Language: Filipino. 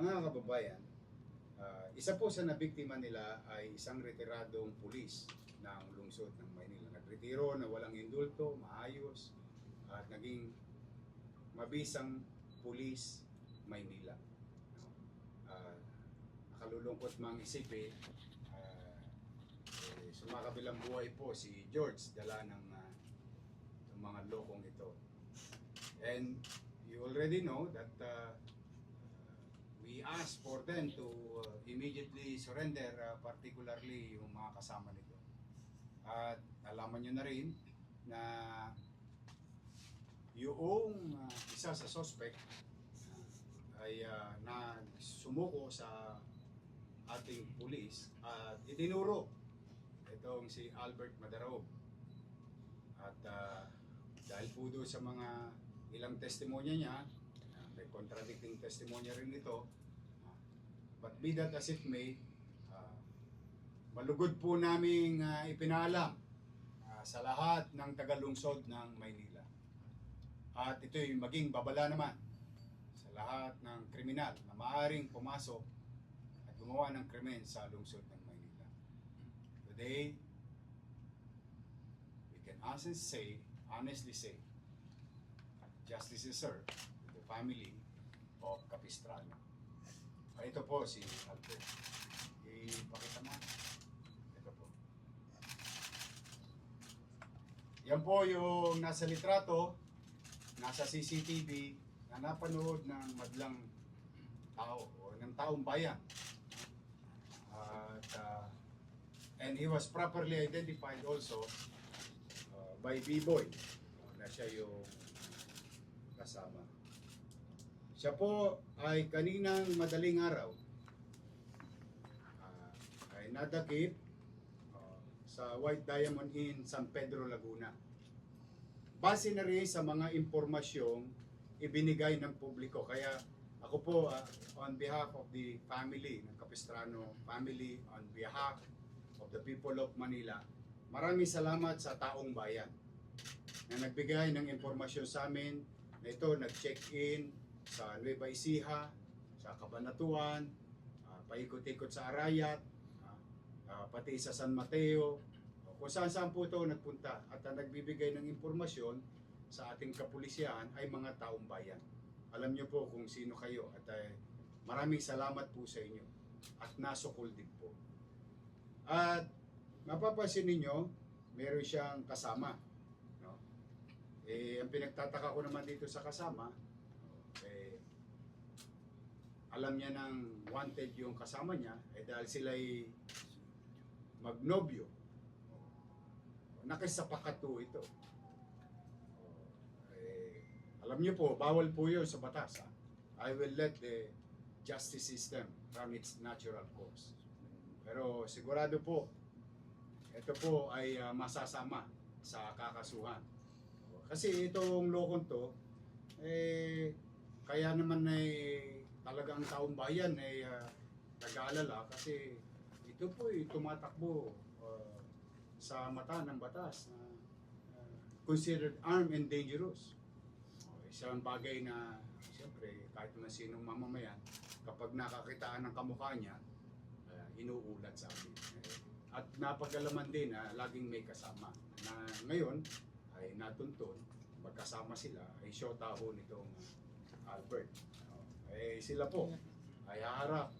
Mga kababayan, isa po sa nabiktima nila ay isang retiradong pulis ng lungsod ng Maynila. Nagretiro na walang indulto, maayos, at naging mabisang pulis Maynila. Nakalulungkot mang isipin, sumakabilang buhay po si George, dala ng mga lokong ito. And you already know that we asked for them to immediately surrender, particularly yung mga kasama nito. At alaman nyo na rin na yung isa sa suspect ay na sumuko sa ating pulis at itinuro itong si Albert Madarao. At dahil po doon sa mga ilang testimonya niya, may contradicting testimonya rin ito, but be that as it may, malugod po naming ipinalam sa lahat ng tagalungsod ng Maynila. At ito'y maging babala naman sa lahat ng kriminal na maaaring pumasok at gumawa ng krimen sa lungsod ng Maynila. Today, we can honestly say, justice is served to the family of Capistrano. Ito po si Albert. Ipakita mo. Ito po. Yan po yung nasa litrato, nasa CCTV, na napanood ng madlang tao o ng taong bayan. At and he was properly identified also by B-Boy na siya yung kasama. Siya po ay kaninang madaling araw ay nadakip sa White Diamond Inn, San Pedro, Laguna. Base na rin sa mga impormasyong ibinigay ng publiko. Kaya ako po, on behalf of the family ng Capistrano family, on behalf of the people of Manila, maraming salamat sa taong bayan na nagbigay ng impormasyon sa amin na ito nag-check-in sa Nueva Ecija, sa Cabanatuan, paikot-ikot sa Arayat, pati sa San Mateo, kung saan-saan po ito nagpunta. At ang nagbibigay ng impormasyon sa ating kapulisyahan ay mga taong bayan. Alam niyo po kung sino kayo at maraming salamat po sa inyo at nasukol din po. At mapapansin ninyo, meron siyang kasama. No? Ang pinagtataka ko naman dito sa kasama, alam niya nang wanted yung kasama niya dahil sila'y magnobyo. Nakisapakato ito. Alam niyo po, bawal po yun sa batas. I will let the justice system run its natural course. Pero sigurado po, ito po ay masasama sa kakasuhan. Kasi itong lokong to, kaya naman ay talagang taong bayan ay nag-aalala kasi ito po ay tumatakbo sa mata ng batas na considered armed and dangerous. Isang bagay na siyempre kahit naman sinong mamamayan, kapag nakakitaan ng kamukha niya, inuulat sa amin. At napag-alaman din na laging may kasama na ngayon ay natuntun, magkasama sila, ay syota ho nitong Albert. Sila po ay haharap